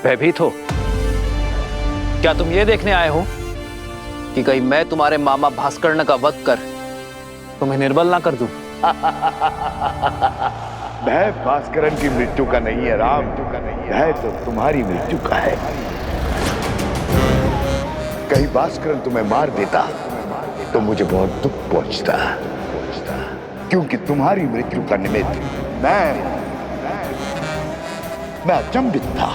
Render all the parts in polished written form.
भयभीत हो? क्या तुम ये देखने आए हो कि कहीं मैं तुम्हारे मामा भास्कर्ण का वध कर तुम्हें निर्बल ना कर दूं? भय भास्करण की मृत्यु का नहीं है राम, भय तो तुम्हारी मृत्यु का है। कहीं भास्करण तुम्हें मार देता तो मुझे बहुत दुख पहुंचता, क्योंकि तुम्हारी मृत्यु का निमित्त मैं अचंभित था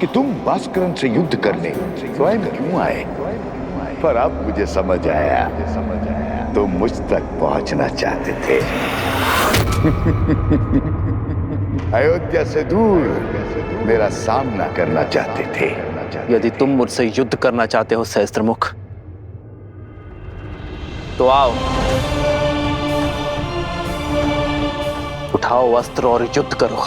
कि तुम भास्करण से युद्ध करने स्वयं क्यों आए। पर अब मुझे समझ आया, तुम मुझ तक पहुंचना चाहते थे। अयोध्या से दूर मेरा सामना करना चाहते थे। यदि तुम मुझसे युद्ध करना चाहते हो सहस्त्रमुख, तो आओ, उठाओ अस्त्र और युद्ध करो।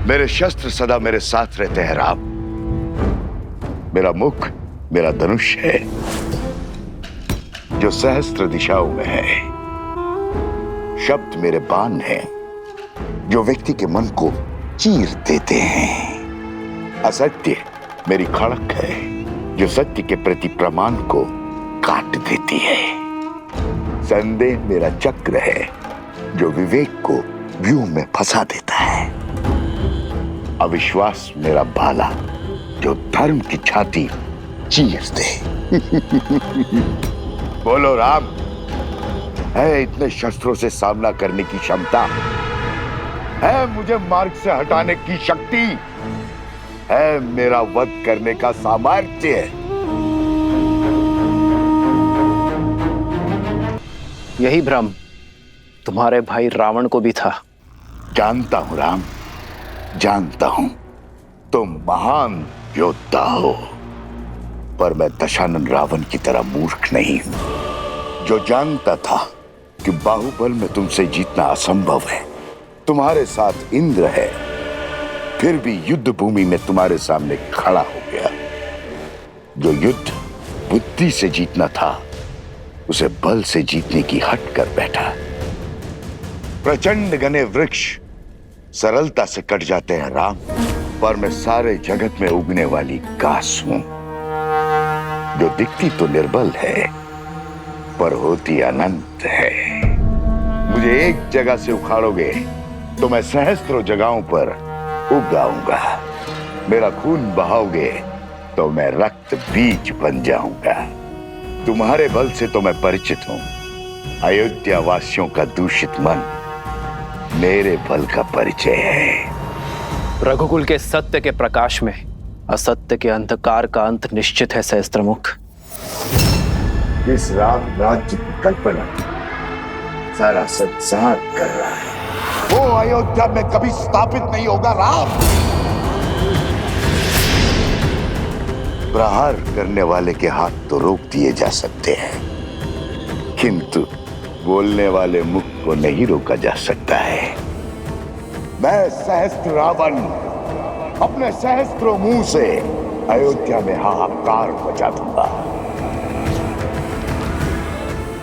मेरे शस्त्र सदा मेरे साथ रहते हैं राम। मेरा मुख मेरा धनुष है, जो सहस्त्र दिशाओं में है। शब्द मेरे बाण हैं, जो व्यक्ति के मन को चीर देते हैं। असत्य मेरी खड़क है, जो सत्य के प्रति प्रमाण को काट देती है। संदेह मेरा चक्र है, जो विवेक को व्यूह में फंसा देता है। अविश्वास मेरा भाला, जो धर्म की छाती चीर दे। बोलो राम, है इतने शस्त्रों से सामना करने की क्षमता? है मुझे मार्ग से हटाने की शक्ति? है मेरा वध करने का सामर्थ्य? यही भ्रम तुम्हारे भाई रावण को भी था। जानता हूं राम, जानता हूं तुम महान योद्धा हो, पर मैं दशानन रावण की तरह मूर्ख नहीं हूं, जो जानता था कि बाहुबल में तुमसे जीतना असंभव है। तुम्हारे साथ इंद्र है, फिर भी युद्ध भूमि में तुम्हारे सामने खड़ा हो गया। जो युद्ध बुद्धि से जीतना था, उसे बल से जीतने की हट कर बैठा। प्रचंड घने वृक्ष सरलता से कट जाते हैं राम, पर मैं सारे जगत में उगने वाली घास हूं, जो दिखती तो निर्बल है पर होती अनंत है। मुझे एक जगह से उखाड़ोगे तो मैं सहस्त्रों जगहों पर उग आऊंगा। मेरा खून बहाओगे तो मैं रक्त बीज बन जाऊंगा। तुम्हारे बल से तो मैं परिचित हूं, अयोध्या वासियों का दूषित मन मेरे बल का परिचय है। रघुकुल के सत्य के प्रकाश में असत्य के अंधकार का अंत निश्चित है सहस्त्रमुख। इस राम राज्य की कल्पना सारा संसार कर रहा है, वो अयोध्या में कभी स्थापित नहीं होगा राम। प्रहार करने वाले के हाथ तो रोक दिए जा सकते हैं, किंतु बोलने वाले मुख को नहीं रोका जा सकता है। मैं सहस्त्र रावण अपने सहस्त्रों मुंह से अयोध्या में हाहाकार मचा दूंगा।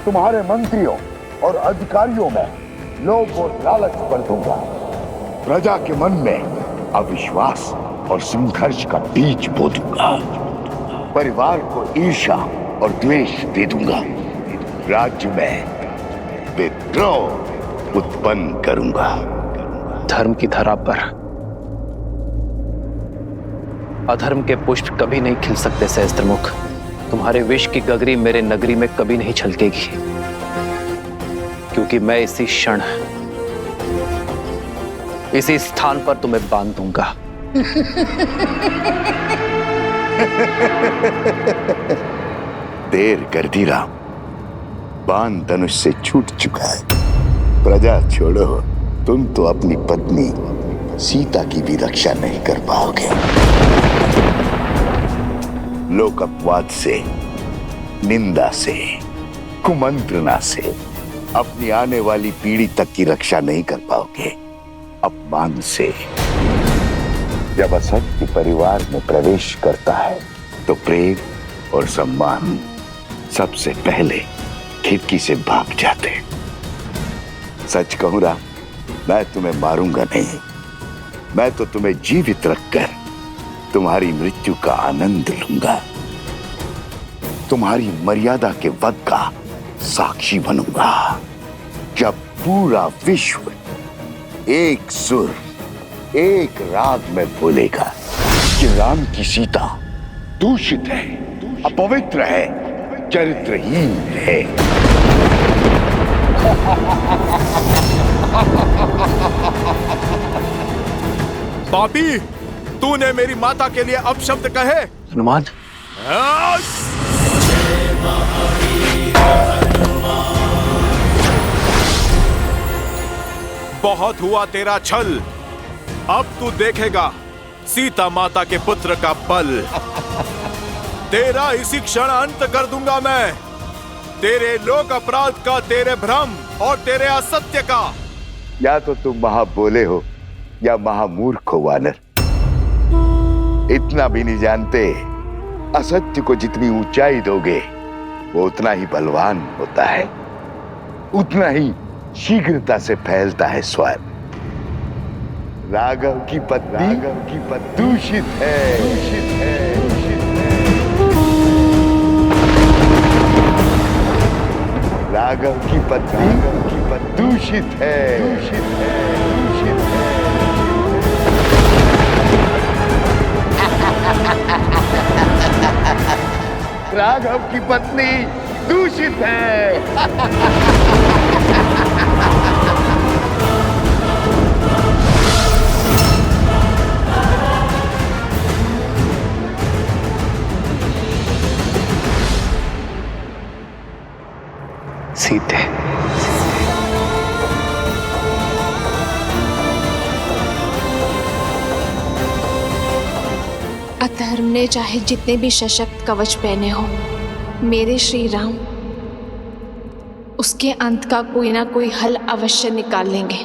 तुम्हारे मंत्रियों और अधिकारियों में लोभ और लालच भर दूंगा। प्रजा के मन में अविश्वास और संघर्ष का बीज बो दूंगा। परिवार को ईर्ष्या और द्वेष दे दूंगा। राज्य में विद्रोह उत्पन्न करूंगा। धर्म की धरा पर अधर्म के पुष्प कभी नहीं खिल सकते सहस्त्रमुख। तुम्हारे विष की गगरी मेरे नगरी में कभी नहीं छलकेगी, क्योंकि मैं इसी क्षण इसी स्थान पर तुम्हें बांध दूंगा। देर कर दी राम, बाण धनुष से छूट चुका है। प्रजा छोड़ो, तुम तो अपनी पत्नी सीता की भी रक्षा नहीं कर पाओगे। लोक अपवाद से, निंदा से, कुमंत्रणा से अपनी आने वाली पीढ़ी तक की रक्षा नहीं कर पाओगे। अपमान से जब असत्य परिवार में प्रवेश करता है तो प्रेम और सम्मान सबसे पहले खिड़की से भाग जाते। सच कहूं राम, मैं तुम्हें मारूंगा नहीं, मैं तो तुम्हें जीवित रखकर तुम्हारी मृत्यु का आनंद लूंगा, तुम्हारी मर्यादा के वध का साक्षी बनूंगा। जब पूरा विश्व एक सुर एक राग में बोलेगा कि राम की सीता दूषित है, अपवित्र है, चरित्रहीन है। पापी, तूने मेरी माता के लिए अपशब्द कहे। हनुमान, बहुत हुआ तेरा छल, अब तू देखेगा सीता माता के पुत्र का बल। तेरा इसी क्षण अंत कर दूंगा मैं, तेरे लोक अपराध का, तेरे भ्रम और तेरे असत्य का। या तो तुम महाबोले हो या महामूर्ख हो वानर। इतना भी नहीं जानते, असत्य को जितनी ऊंचाई दोगे वो उतना ही बलवान होता है, उतना ही शीघ्रता से फैलता है स्वयं। राघव की पत्नी दूषित है, दूषित है, दूषित है। राघव की पत्नी दूषित है, दूषित है, दूषित है। राघव की पत्नी दूषित है। सीते, अधर्म ने चाहे जितने भी सशक्त कवच पहने हो, मेरे श्री राम उसके अंत का कोई ना कोई हल अवश्य निकाल लेंगे।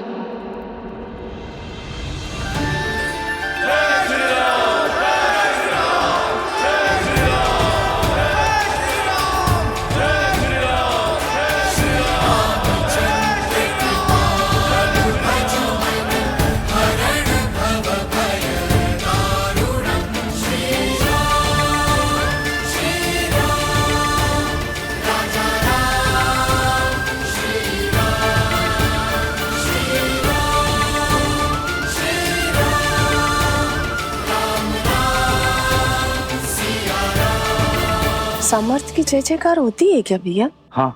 सामर्थ्य की जय जयकार होती है क्या भैया? हाँ,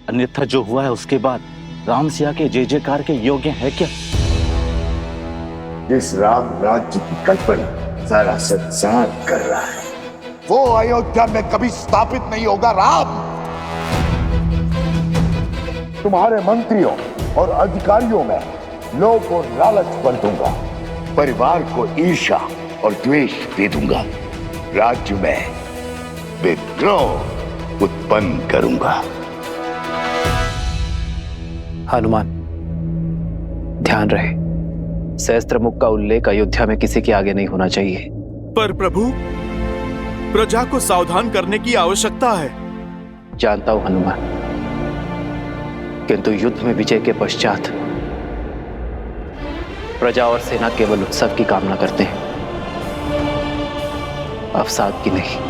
अन्यथा जो हुआ है उसके बाद राम सिया के जय जयकार के योग्य है क्या? जिस राम राज्य की कल्पना सारा संसार कर रहा है, वो अयोध्या में कभी स्थापित नहीं होगा। राम, तुम्हारे मंत्रियों और अधिकारियों में लोभ और लालच भर दूंगा, परिवार को ईर्ष्या और द्वेष दे दूंगा, राज्य में विद्रोह उत्पन्न करूंगा। हनुमान, ध्यान रहे, सहस्त्रमुख का उल्लेख अयोध्या में किसी के आगे नहीं होना चाहिए। पर प्रभु, प्रजा को सावधान करने की आवश्यकता है। जानता हूं हनुमान, किंतु युद्ध में विजय के पश्चात प्रजा और सेना केवल उत्सव की कामना करते हैं, अवसाद की नहीं।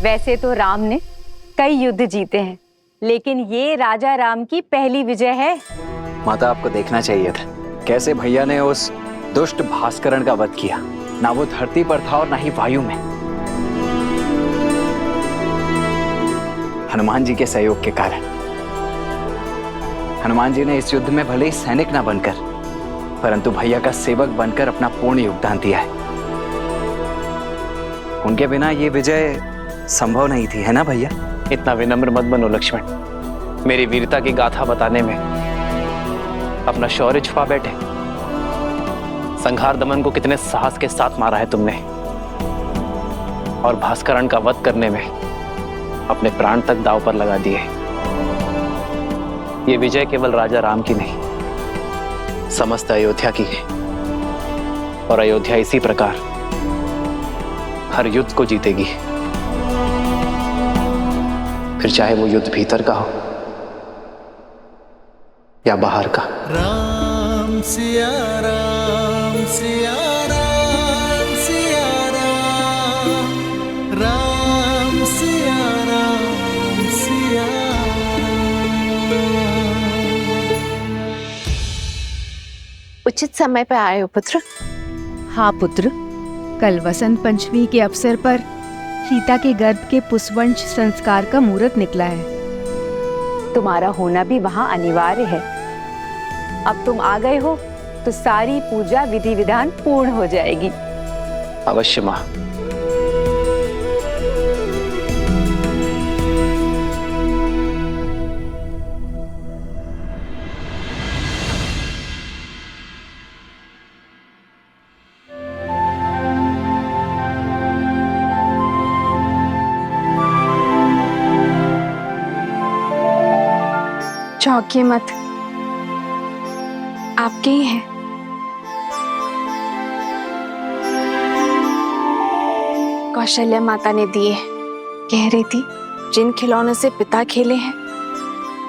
वैसे तो राम ने कई युद्ध जीते हैं, लेकिन ये राजा राम की पहली विजय है। माता, आपको देखना चाहिए था कैसे भैया ने उस दुष्ट भास्करण का वध किया। ना वो धरती पर था और ना ही वायु में। हनुमान जी के सहयोग के कारण। हनुमान जी ने इस युद्ध में भले ही सैनिक ना बनकर, परंतु भैया का सेवक बनकर अपना पूर्ण योगदान दिया है। उनके बिना ये विजय संभव नहीं थी, है ना भैया? इतना विनम्र मत बनो लक्ष्मण। मेरी वीरता की गाथा बताने में अपना शौर्य छुपा बैठे। संहार दमन को कितने साहस के साथ मारा है तुमने, और भास्करण का वध करने में अपने प्राण तक दांव पर लगा दिए। ये विजय केवल राजा राम की नहीं, समस्त अयोध्या की है। और अयोध्या इसी प्रकार हर युद्ध को जीतेगी, फिर चाहे वो युद्ध भीतर का हो या बाहर का। राम सिया राम सिया राम सिया राम, राम सिया राम सिया उचित समय पर आए हो पुत्र। हाँ पुत्र, कल वसंत पंचमी के अवसर पर सीता के गर्भ के पुष्पवंश संस्कार का मुहूर्त निकला है। तुम्हारा होना भी वहां अनिवार्य है। अब तुम आ गए हो तो सारी पूजा विधि विधान पूर्ण हो जाएगी। अवश्य मां। चौंकिए मत, आपके ही हैं। कौशल्या माता ने दिए। कह रही थी जिन खिलौनों से पिता खेले हैं,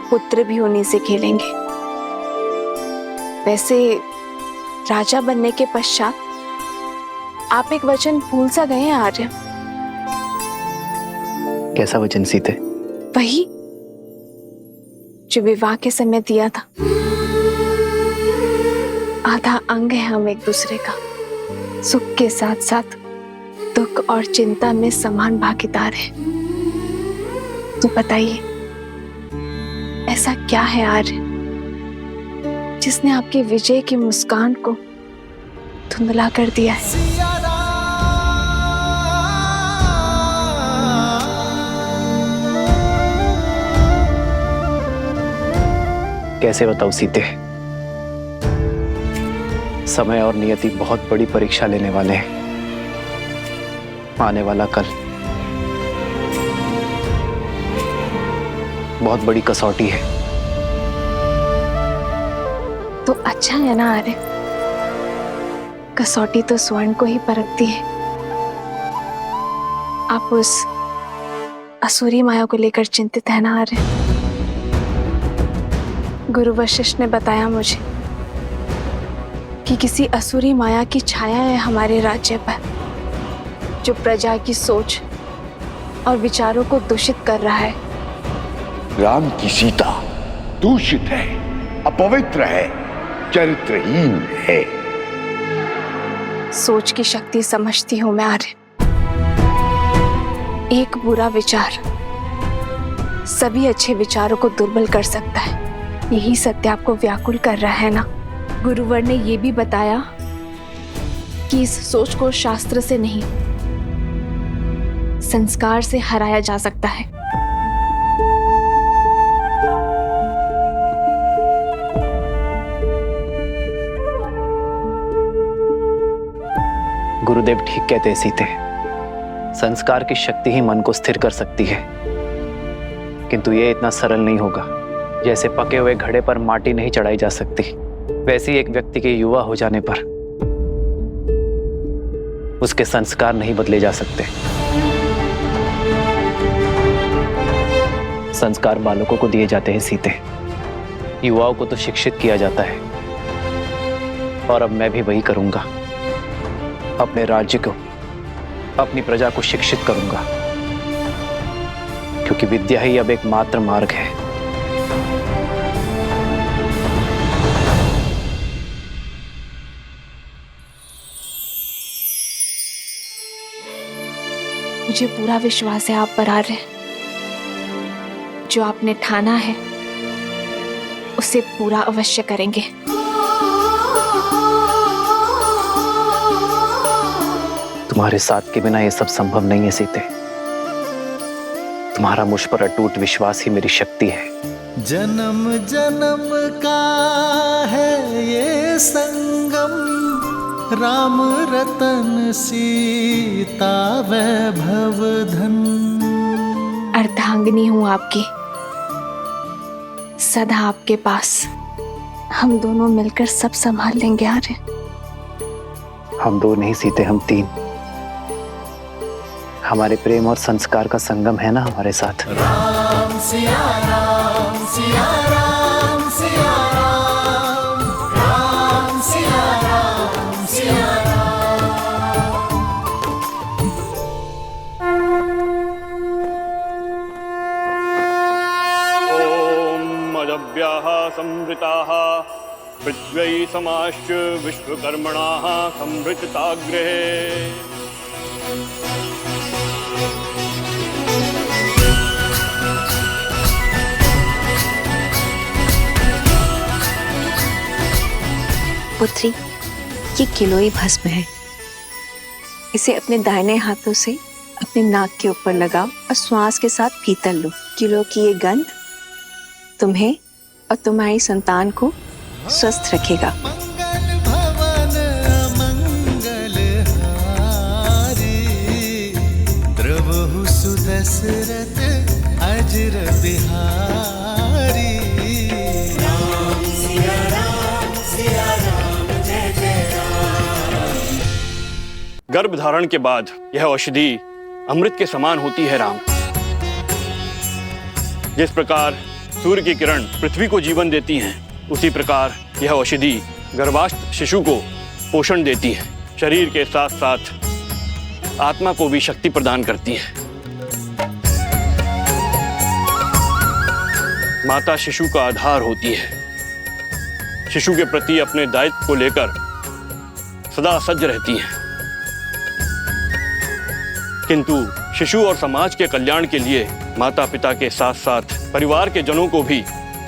पुत्र भी उन्हीं से खेलेंगे। वैसे राजा बनने के पश्चात आप एक वचन भूल सा गए हैं आर्य। कैसा वचन सीते? वही जो विवाह के समय दिया था। आधा अंग है हम एक दूसरे का। सुख के साथ साथ दुख और चिंता में समान भागीदार है। तो बताइए, ऐसा क्या है आर्य जिसने आपकी विजय की मुस्कान को धुंधला कर दिया है? कैसे बताऊं सीते? समय और नियति बहुत बड़ी परीक्षा लेने वाले हैं। आने वाला कल बहुत बड़ी कसौटी है। तो अच्छा है ना आर्य, कसौटी तो स्वर्ण को ही परखती है। आप उस असुरी माया को लेकर चिंतित है ना आर्य? गुरु वशिष्ठ ने बताया मुझे कि किसी असुरी माया की छाया है हमारे राज्य पर, जो प्रजा की सोच और विचारों को दूषित कर रहा है। राम की सीता दूषित है, अपवित्र है, चरित्रहीन है। सोच की शक्ति समझती हूं मैं आर्य। एक बुरा विचार सभी अच्छे विचारों को दुर्बल कर सकता है। यही सत्य आपको व्याकुल कर रहा है ना? गुरुवर ने यह भी बताया कि इस सोच को शास्त्र से नहीं, संस्कार से हराया जा सकता है। गुरुदेव ठीक कहते हैं सीते। संस्कार की शक्ति ही मन को स्थिर कर सकती है, किंतु यह इतना सरल नहीं होगा। जैसे पके हुए घड़े पर माटी नहीं चढ़ाई जा सकती, वैसे ही एक व्यक्ति के युवा हो जाने पर उसके संस्कार नहीं बदले जा सकते। संस्कार बालकों को दिए जाते हैं सीते, युवाओं को तो शिक्षित किया जाता है। और अब मैं भी वही करूंगा। अपने राज्य को, अपनी प्रजा को शिक्षित करूंगा। क्योंकि विद्या ही अब एकमात्र मार्ग है। मुझे पूरा विश्वास है आप पर आर्य। जो आपने ठाना है उसे पूरा अवश्य करेंगे। तुम्हारे साथ के बिना ये सब संभव नहीं है सीते। तुम्हारा मुझ पर अटूट विश्वास ही मेरी शक्ति है। जन्म जन्म का है ये संगम, राम रतन सीता वैभव धन। अर्धांगिनी हूं आपकी, सदा आपके पास। हम दोनों मिलकर सब संभाल लेंगे आर्य। हम दो नहीं सीते, हम तीन। हमारे प्रेम और संस्कार का संगम है ना हमारे साथ। राम सिया राम सिया राम सिया राम, राम सिया राम सिया मदव्याः संवृताः पृथ्वी समाश्च विश्वकर्मणाः संवृतताग्रहे। पुत्री, ये किलोई भस्म है। इसे अपने दाहिने हाथों से अपने नाक के ऊपर लगाओ और श्वास के साथ भीतर लो। किलो की ये गंध तुम्हें और तुम्हारी संतान को स्वस्थ रखेगा। मंगल भवन मंगल हारी, द्रवहु सुदशरथ अजर बिहारी। राम सिया राम सिया राम जय जय राम। गर्भ धारण के बाद यह औषधि अमृत के समान होती है राम। जिस प्रकार सूर्य की किरण पृथ्वी को जीवन देती हैं, उसी प्रकार यह औषधि गर्भास्थ शिशु को पोषण देती है। शरीर के साथ साथ आत्मा को भी शक्ति प्रदान करती है। माता शिशु का आधार होती है। शिशु के प्रति अपने दायित्व को लेकर सदा सज्ज रहती है। किंतु शिशु और समाज के कल्याण के लिए माता पिता के साथ साथ परिवार के जनों को भी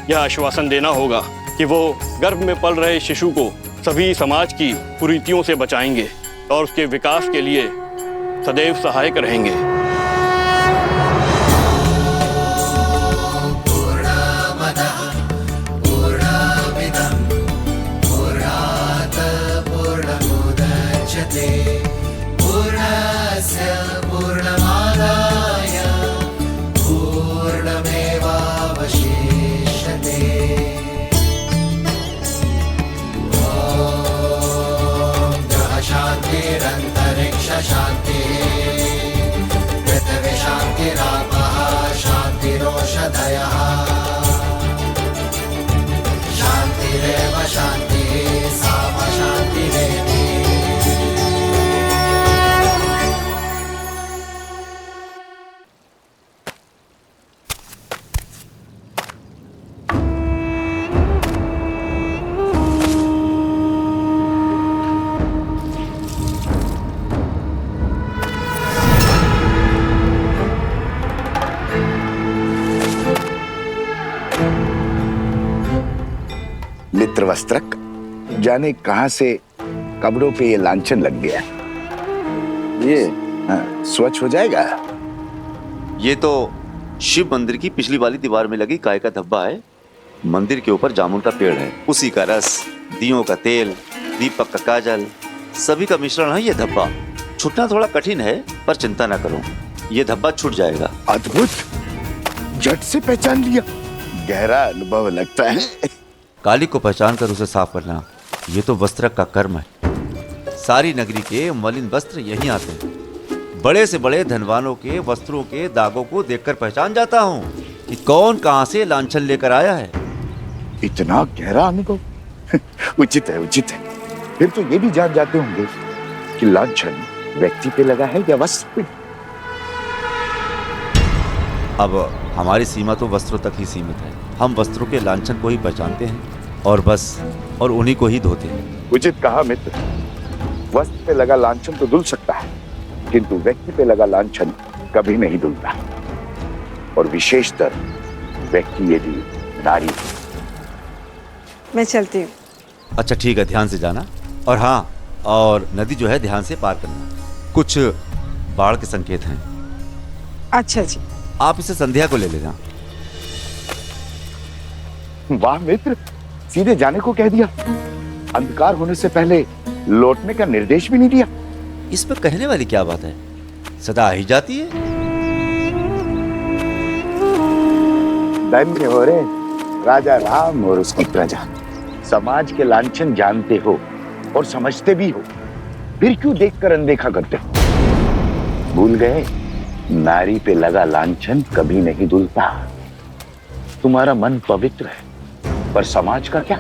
यह आश्वासन देना होगा कि वो गर्भ में पल रहे शिशु को सभी समाज की कुरीतियों से बचाएंगे और उसके विकास के लिए सदैव सहायक रहेंगे। शांति पृथ्वी शांतिरापः शांतिरोषधयः शांतिरेव शांतिः साम शांतिरेधि। मित्रवस्त्रक, जाने कहां से कपड़ों पे ये लांछन लग गया। ये स्वच्छ हो जाएगा। ये तो शिव मंदिर की पिछली वाली दीवार में लगी गाय का धब्बा है। मंदिर के ऊपर जामुन का पेड़ है, उसी का रस, दियों का तेल, दीपक का काजल, सभी का मिश्रण है ये धब्बा। छूटना थोड़ा कठिन है, पर चिंता ना करो, ये धब्बा छूट जाएगा। अद्भुत, झट से पहचान लिया। गहरा अनुभव लगता है। काली को पहचान कर उसे साफ करना, ये तो वस्त्रक का कर्म है। सारी नगरी के मलिन वस्त्र यहीं आते हैं। बड़े से बड़े धनवानों के वस्त्रों के दागों को देखकर पहचान जाता हूँ कि कौन कहां से लांछन लेकर आया है। इतना गहरा अनुभव उचित है, उचित है। फिर तो ये भी जान जाते होंगे कि लांछन व्यक्ति पे लगा है या वस्त्र पे। अब हमारी सीमा तो वस्त्रों तक ही सीमित है। हम वस्त्रों के लांछन को ही पहचानते हैं और बस, और उन्हीं को ही धोते हैं। उचित कहा मित्र। वस्त्र पे लगा लांछन तो धुल सकता है, किंतु व्यक्ति पे लगा लांछन कभी नहीं धुलता, और विशेषतर व्यक्ति यदि नारी। मैं चलती हूँ। अच्छा ठीक है, ध्यान से जाना। और हाँ, और नदी जो है ध्यान से पार करना। कुछ बाढ़ के संकेत हैं। अच्छा जी। आप इसे संध्या को ले लेना। वाह मित्र, सीधे जाने को कह दिया। अंधकार होने से पहले लौटने का निर्देश भी नहीं दिया। इसमें कहने वाली क्या बात है, सदा आ ही जाती है। धन्य हो रे राजा राम और उसकी प्रजा। समाज के लांछन जानते हो और समझते भी हो, फिर क्यों देखकर अनदेखा करते हो? भूल गए, नारी पे लगा लांछन कभी नहीं धुलता। तुम्हारा मन पवित्र है, पर समाज का क्या?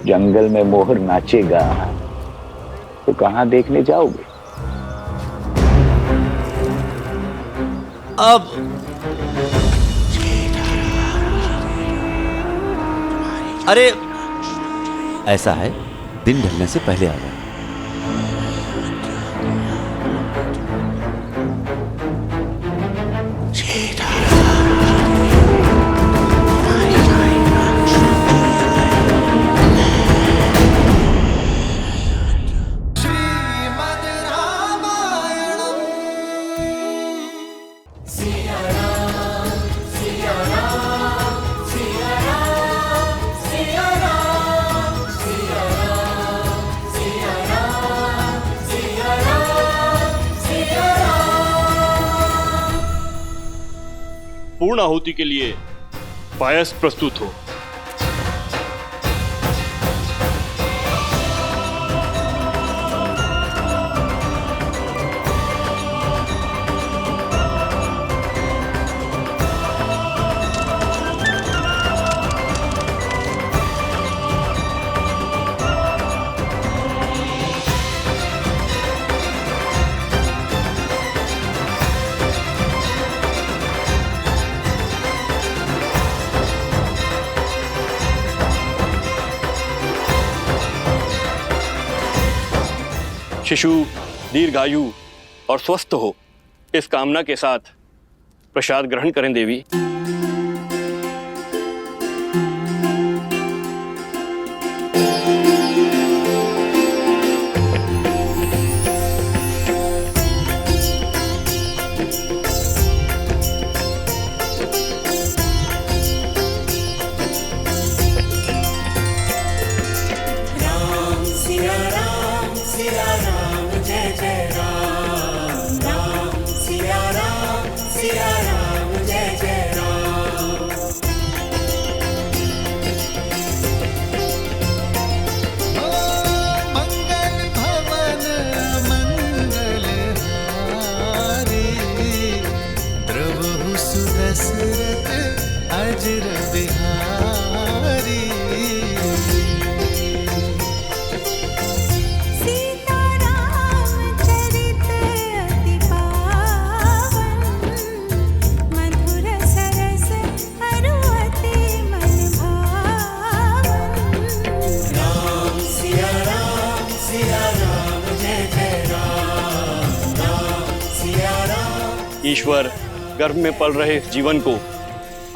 जंगल में मोहर नाचेगा तो कहां देखने जाओगे? अब अरे ऐसा है, दिन ढलने से पहले आ जाए। पूर्ण आहुति के लिए पायस प्रस्तुत हो। शिशु दीर्घायु और स्वस्थ हो, इस कामना के साथ प्रसाद ग्रहण करें देवी। ईश्वर गर्भ में पल रहे इस जीवन को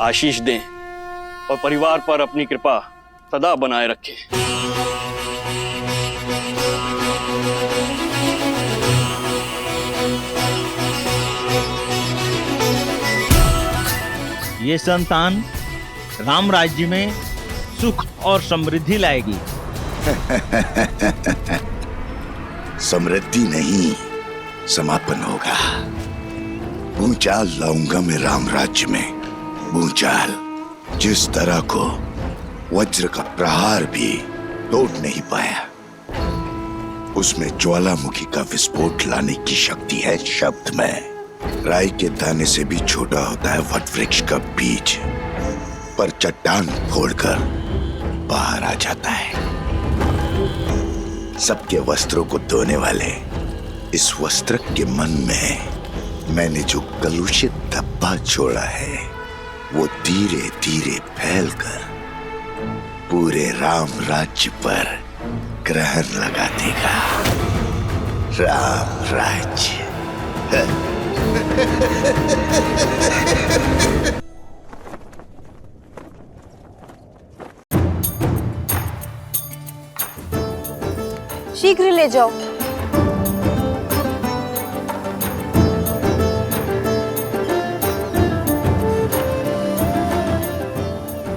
आशीष दें और परिवार पर अपनी कृपा सदा बनाए रखें। ये संतान राम राज्य में सुख और समृद्धि लाएगी। समृद्धि नहीं, समापन होगा। भूचाल लाऊंगा मैं राम राज्य में। भूचाल जिस तरह को वज्र का प्रहार भी तोड़ नहीं पाया, उसमें ज्वालामुखी का विस्फोट लाने की शक्ति है शब्द में। राई के दाने से भी छोटा होता है वट वृक्ष का बीज, पर चट्टान फोड़कर बाहर आ जाता है। सबके वस्त्रों को धोने वाले इस वस्त्र के मन में मैंने जो कलुषित धब्बा छोड़ा है वो धीरे धीरे फैलकर पूरे राम राज्य पर ग्रहण लगा देगा। राम राज्य। शीघ्र ले जाओ।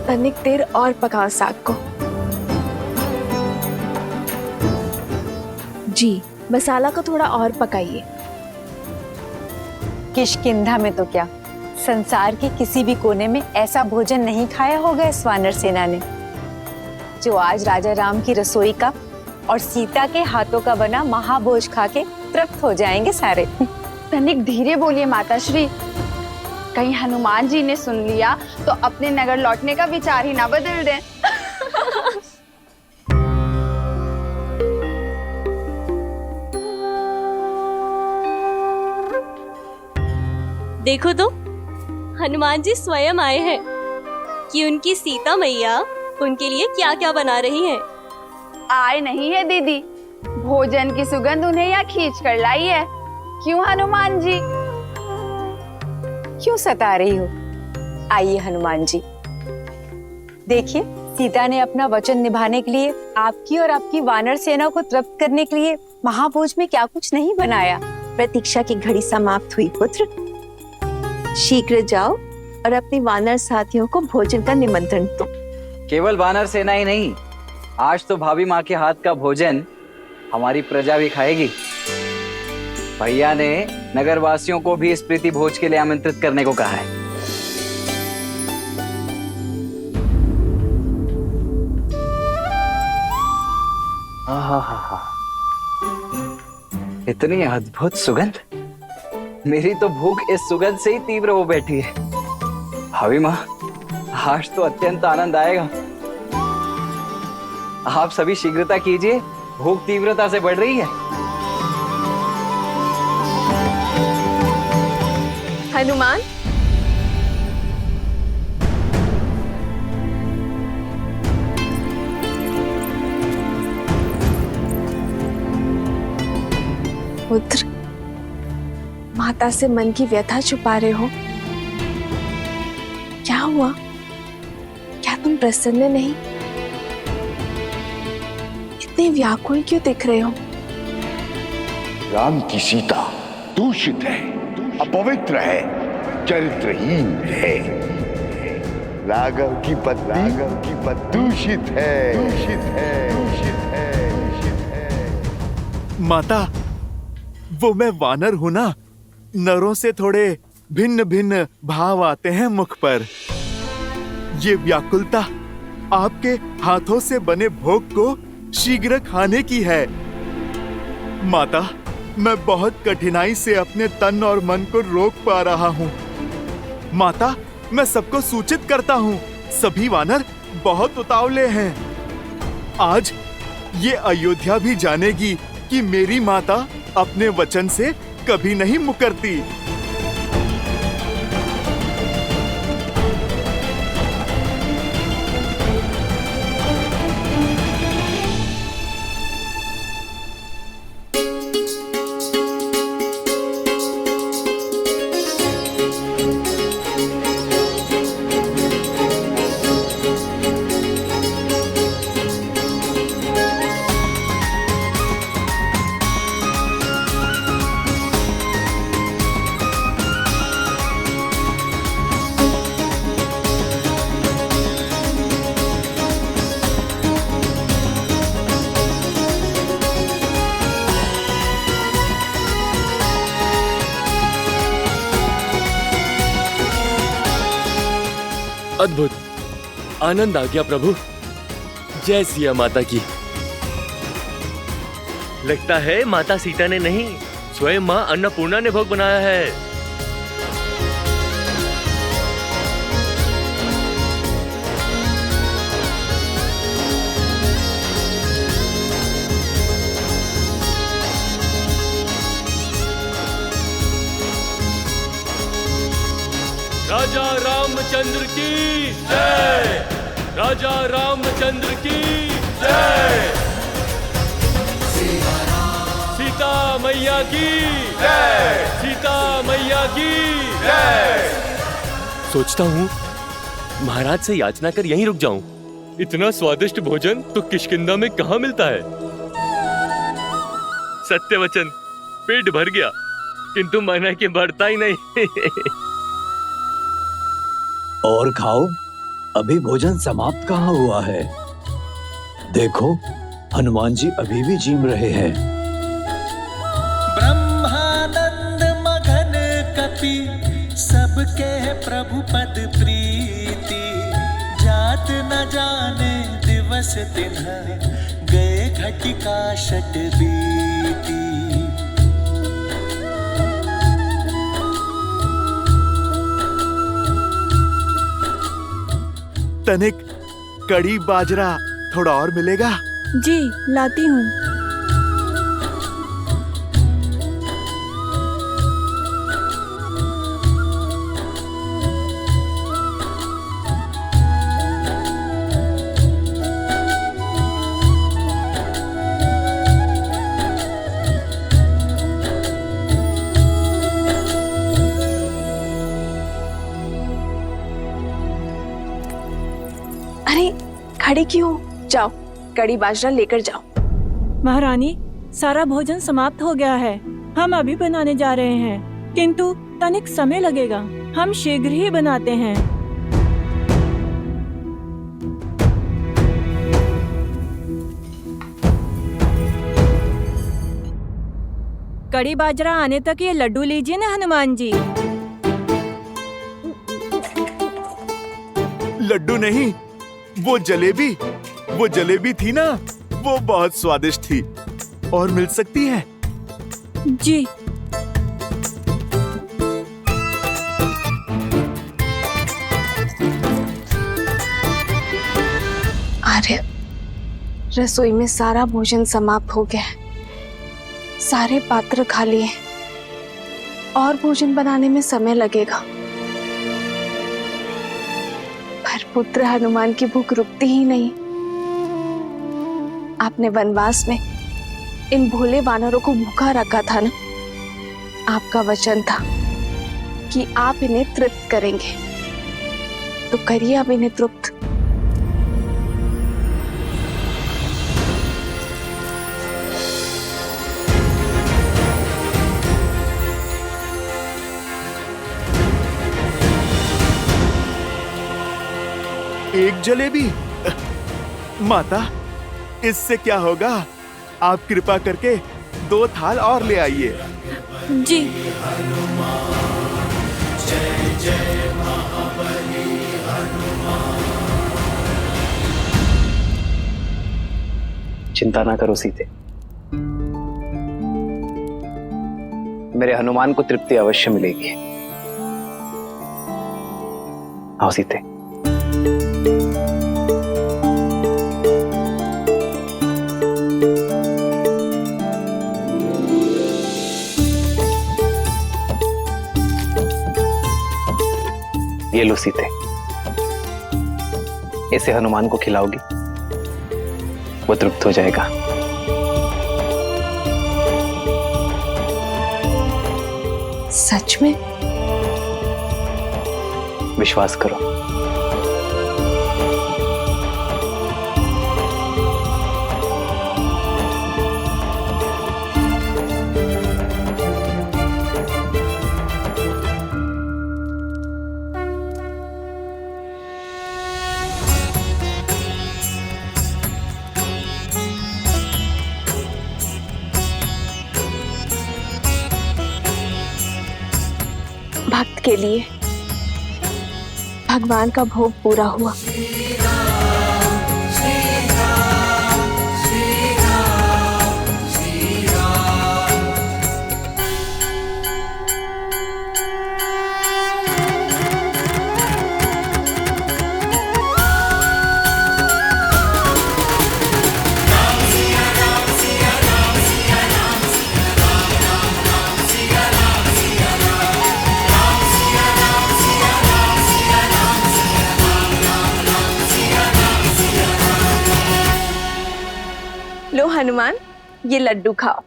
तनिक देर और पकाओ साग को। जी, मसाला को थोड़ा और पकाइए। किष्किंधा में तो क्या, संसार के किसी भी कोने में ऐसा भोजन नहीं खाया होगा इस वानर सेना ने, जो आज राजा राम की रसोई का और सीता के हाथों का बना महाभोज खा के तृप्त हो जाएंगे सारे। तनिक धीरे बोलिए माताश्री, कहीं हनुमान जी ने सुन लिया तो अपने नगर लौटने का विचार ही ना बदल दें। देखो तो, हनुमान जी स्वयं आए हैं कि उनकी सीता मैया उनके लिए क्या क्या बना रही हैं। आए नहीं है दीदी, भोजन की सुगंध उन्हें यहाँ खींच कर लाई है। क्यों हनुमान जी? क्यों सता रही हो? आइए हनुमान जी, देखिए सीता ने अपना वचन निभाने के लिए आपकी और आपकी वानर सेना को तृप्त करने के लिए महाभोज में क्या कुछ नहीं बनाया। प्रतीक्षा की घड़ी समाप्त हुई पुत्र, शीघ्र जाओ और अपनी वानर साथियों को भोजन का निमंत्रण दो। केवल वानर सेना ही नहीं, आज तो भाभी माँ के हाथ का भोजन हमारी प्रजा भी खाएगी। भैया ने नगरवासियों को भी इस प्रीति भोज के लिए आमंत्रित करने को कहा है। इतनी अद्भुत सुगंध, मेरी तो भूख इस सुगंध से ही तीव्र हो बैठी है। भाभी माँ, आज तो अत्यंत आनंद आएगा। आप सभी शीघ्रता कीजिए, भूख तीव्रता से बढ़ रही है। हनुमान, पुत्र, माता से मन की व्यथा छुपा रहे हो? क्या हुआ? क्या तुम प्रसन्न नहीं? इतने व्याकुल क्यों दिख रहे हो? राम की सीता दूषित है, अपवित्र है, चरित्रहीन है। राघव की पत्नी दूषित है, दूषित है, दूषित है, दूषित है। माता, वो मैं वानर हूं ना, नरों से थोड़े भिन्न भिन्न भाव आते हैं मुख पर। ये व्याकुलता आपके हाथों से बने भोग को शीघ्र खाने की है। माता, मैं बहुत कठिनाई से अपने तन और मन को रोक पा रहा हूँ। माता, मैं सबको सूचित करता हूँ, सभी वानर बहुत उतावले हैं। आज ये अयोध्या भी जानेगी कि मेरी माता अपने वचन से कभी नहीं मुकरती। अद्भुत, आनंद आ गया प्रभु। जय सिया माता की। लगता है माता सीता ने नहीं, स्वयं मां अन्नपूर्णा ने भोग बनाया है। राजा रामचंद्र की जय, राजा रामचंद्र की जय, सीता मैया की जय, सीता मैया की जय। सोचता हूँ महाराज से याचना कर यहीं रुक जाऊं। इतना स्वादिष्ट भोजन तो किष्किंधा में कहाँ मिलता है। सत्य वचन, पेट भर गया किंतु मन है कि बढ़ता ही नहीं। और खाओ, अभी भोजन समाप्त कहाँ हुआ है। देखो हनुमान जी अभी भी जीम रहे हैं। ब्रह्मानंद मगन कपि सबके प्रभु पद प्रीति, जात न जाने दिवस तिन्ह गए घटिका शत बीती। तनिक कड़ी बाजरा थोड़ा और मिलेगा? जी लाती हूँ। खड़े क्यों? जाओ कड़ी बाजरा लेकर जाओ। महारानी, सारा भोजन समाप्त हो गया है। हम अभी बनाने जा रहे हैं, किंतु तनिक समय लगेगा। हम शीघ्र ही बनाते हैं। कड़ी बाजरा आने तक ये लड्डू लीजिए ना हनुमान जी। लड्डू नहीं, वो जलेबी थी ना, वो बहुत स्वादिष्ट थी। और मिल सकती है? जी। आर्य, रसोई में सारा भोजन समाप्त हो गया है। सारे पात्र खाली हैं। और भोजन बनाने में समय लगेगा। पर पुत्र हनुमान की भूख रुकती ही नहीं। आपने वनवास में इन भोले वानरों को भूखा रखा था ना। आपका वचन था कि आप इन्हें तृप्त करेंगे, तो करिए अब इन्हें तृप्त। एक जलेबी? माता, इससे क्या होगा? आप कृपा करके 2 थाल और ले आइए। जी। जय जय महाबली हनुमान। चिंता ना करो सीते, मेरे हनुमान को तृप्ति अवश्य मिलेगी। आओ सीते। ये लो सीते, इसे हनुमान को खिलाओगी, वो तृप्त हो जाएगा। सच में? विश्वास करो। भक्त के लिए भगवान का भोग पूरा हुआ। हनुमान, ये लड्डू खाओ।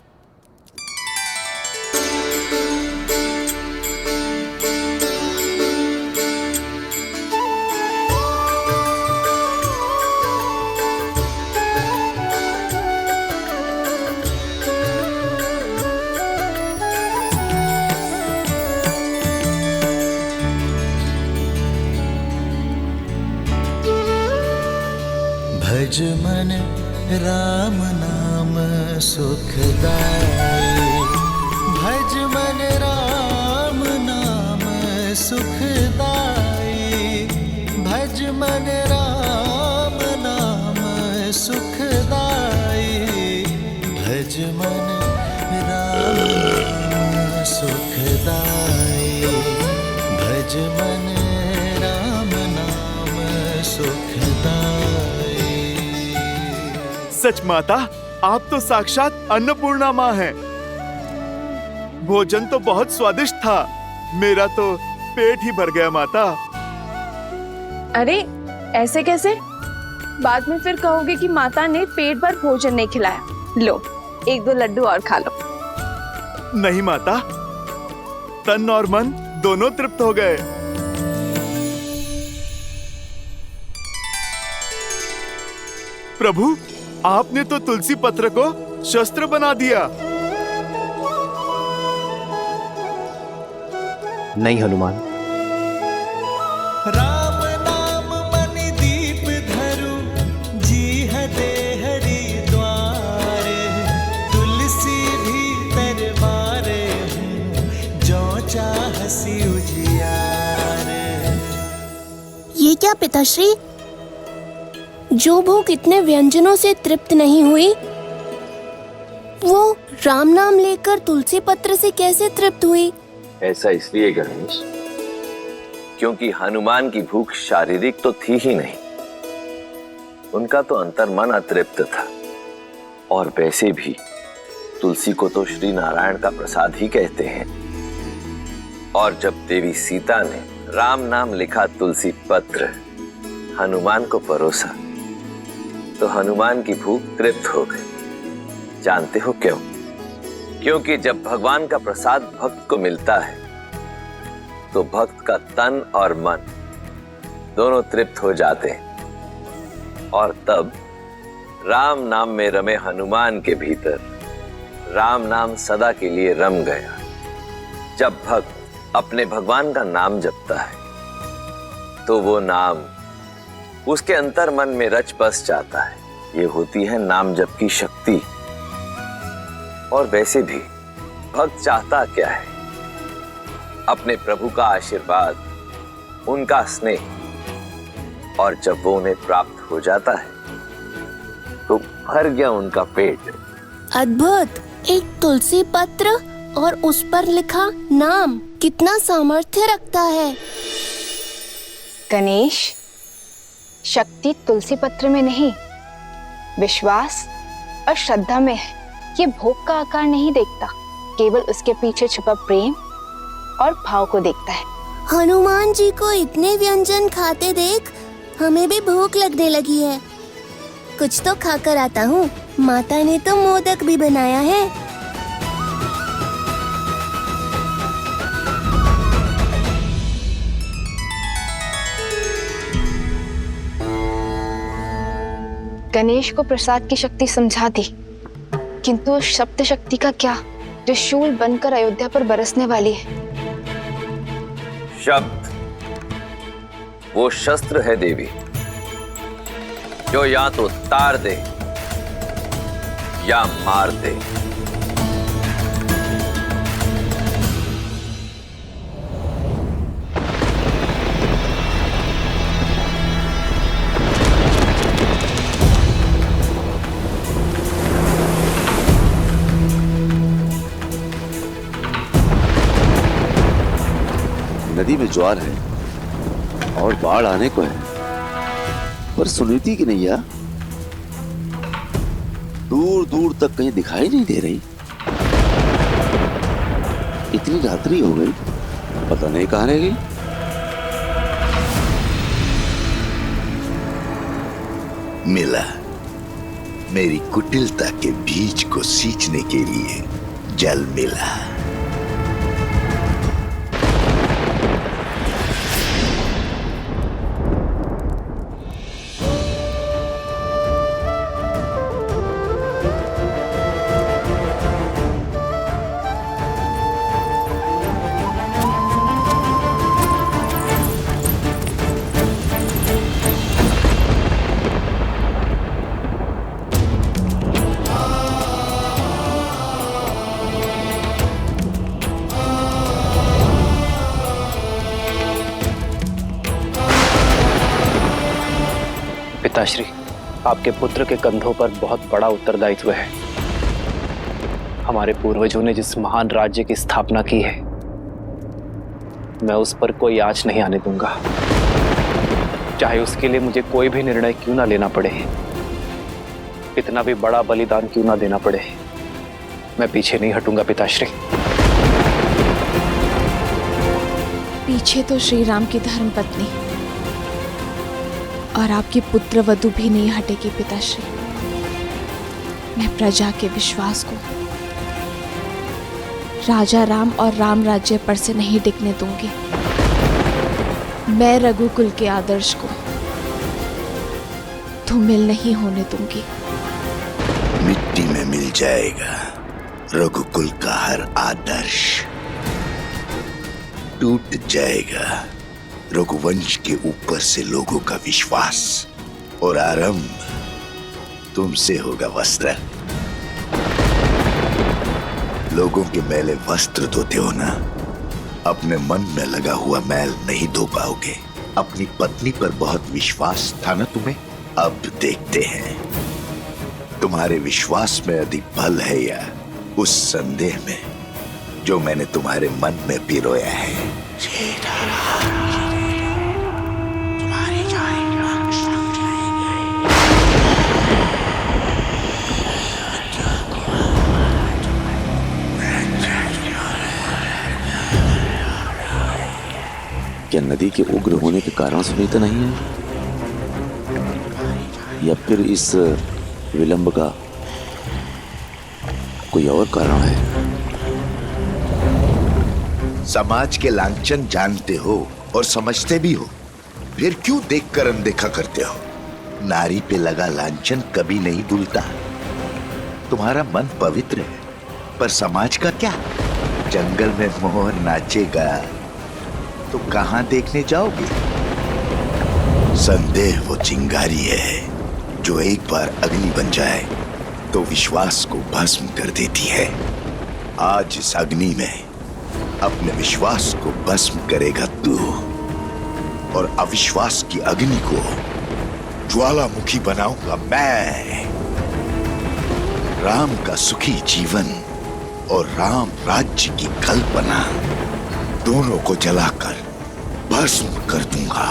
भज मन राम नाम सुखदाई, भज मन राम नाम सुखदाई, भज मन राम नाम सुखदाई, भज मन राम नाम सुखदाई, भज मन राम नाम सुखदाई। सच माता, आप तो साक्षात अन्नपूर्णा माँ हैं। भोजन तो बहुत स्वादिष्ट था, मेरा तो पेट ही भर गया माता। अरे ऐसे कैसे? बाद में फिर कहोगे कि माता ने पेट भर भोजन नहीं खिलाया। लो, एक दो लड्डू और खा लो। नहीं माता, तन और मन दोनों तृप्त हो गए। प्रभु, आपने तो तुलसी पत्र को शस्त्र बना दिया। नहीं हनुमान, राम नाम मनि दीप धरु, जीह दे हरि द्वार, तुलसी भीतर बारे हूँ, जो चाहसी उजियार। ये क्या पिताश्री? जो भूख इतने व्यंजनों से तृप्त नहीं हुई, वो राम नाम लेकर तुलसी पत्र से कैसे तृप्त हुई? ऐसा इसलिए गणेश, क्योंकि हनुमान की भूख शारीरिक तो थी ही नहीं, उनका तो अंतर्मन अतृप्त था। और वैसे भी तुलसी को तो श्री नारायण का प्रसाद ही कहते हैं। और जब देवी सीता ने राम नाम लिखा तुलसी पत्र हनुमान को परोसा, तो हनुमान की भूख तृप्त हो गई। जानते हो क्यों? क्योंकि जब भगवान का प्रसाद भक्त को मिलता है, तो भक्त का तन और मन दोनों तृप्त हो जाते हैं। और तब राम नाम में रमे हनुमान के भीतर राम नाम सदा के लिए रम गया। जब भक्त अपने भगवान का नाम जपता है, तो वो नाम उसके अंतर मन में रच बस जाता है। ये होती है नाम जप की शक्ति। और वैसे भी भक्त चाहता क्या है? अपने प्रभु का आशीर्वाद, उनका स्नेह। और जब वो उन्हें प्राप्त हो जाता है, तो भर गया उनका पेट। अद्भुत! एक तुलसी पत्र और उस पर लिखा नाम कितना सामर्थ्य रखता है। गणेश, शक्ति तुलसी पत्र में नहीं, विश्वास और श्रद्धा में है। ये भोग का आकार नहीं देखता, केवल उसके पीछे छुपा प्रेम और भाव को देखता है। हनुमान जी को इतने व्यंजन खाते देख हमें भी भूख लगने लगी है। कुछ तो खाकर आता हूँ। माता ने तो मोदक भी बनाया है। गणेश को प्रसाद की शक्ति समझा दी, किंतु उस शब्द शक्ति का क्या, जो शूल बनकर अयोध्या पर बरसने वाली है। शब्द वो शस्त्र है देवी, जो या तो तार दे या मार दे। नदी में ज्वार है और बाढ़ आने को है, पर सुनीति की नैया दूर दूर तक कहीं दिखाई नहीं दे रही। इतनी रात्रि हो गई, पता नहीं कहां रह गई। मिला, मेरी कुटिलता के बीज को सींचने के लिए जल मिला। पिताश्री, आपके पुत्र के कंधों पर बहुत बड़ा उत्तरदायित्व है। हमारे पूर्वजों ने जिस महान राज्य की स्थापना की है, मैं उस पर कोई आँच नहीं आने दूंगा, चाहे उसके लिए मुझे कोई भी निर्णय क्यों ना लेना पड़े, कितना भी बड़ा बलिदान क्यों ना देना पड़े, मैं पीछे नहीं हटूंगा पिताश्री। पीछे तो श्री राम की धर्मपत्नी और आपकी पुत्र वधु भी नहीं हटेगी पिताश्री। मैं प्रजा के विश्वास को राजा राम और राम राज्य पर से नहीं टिकने दूंगी। मैं रघुकुल के आदर्श को धूमिल नहीं होने दूंगी। मिट्टी में मिल जाएगा रघुकुल का हर आदर्श, टूट जाएगा रघुवंश के ऊपर से लोगों का विश्वास, और आरंभ तुमसे होगा वस्त्र। लोगों के मैले वस्त्र धोते हो ना, अपने मन में लगा हुआ मैल नहीं धो पाओगे। अपनी पत्नी पर बहुत विश्वास था ना तुम्हें, अब देखते हैं तुम्हारे विश्वास में अधिक बल है या उस संदेह में जो मैंने तुम्हारे मन में पिरोया है। क्या नदी के उग्र होने के कारण सुनी तो नहीं है, या फिर इस विलंब का कोई और कारण है? समाज के लांछन जानते हो और समझते भी हो, फिर क्यों देखकर अनदेखा करते हो? नारी पे लगा लांछन कभी नहीं धुलता। तुम्हारा मन पवित्र है, पर समाज का क्या? जंगल में मोर नाचेगा तो कहां देखने जाओगे? संदेह वो चिंगारी है जो एक बार अग्नि बन जाए तो विश्वास को भस्म कर देती है। आज इस अग्नि में अपने विश्वास को भस्म करेगा तू, और अविश्वास की अग्नि को ज्वालामुखी बनाऊंगा मैं। राम का सुखी जीवन और राम राज्य की कल्पना दोनों को जलाकर भस्म कर दूंगा।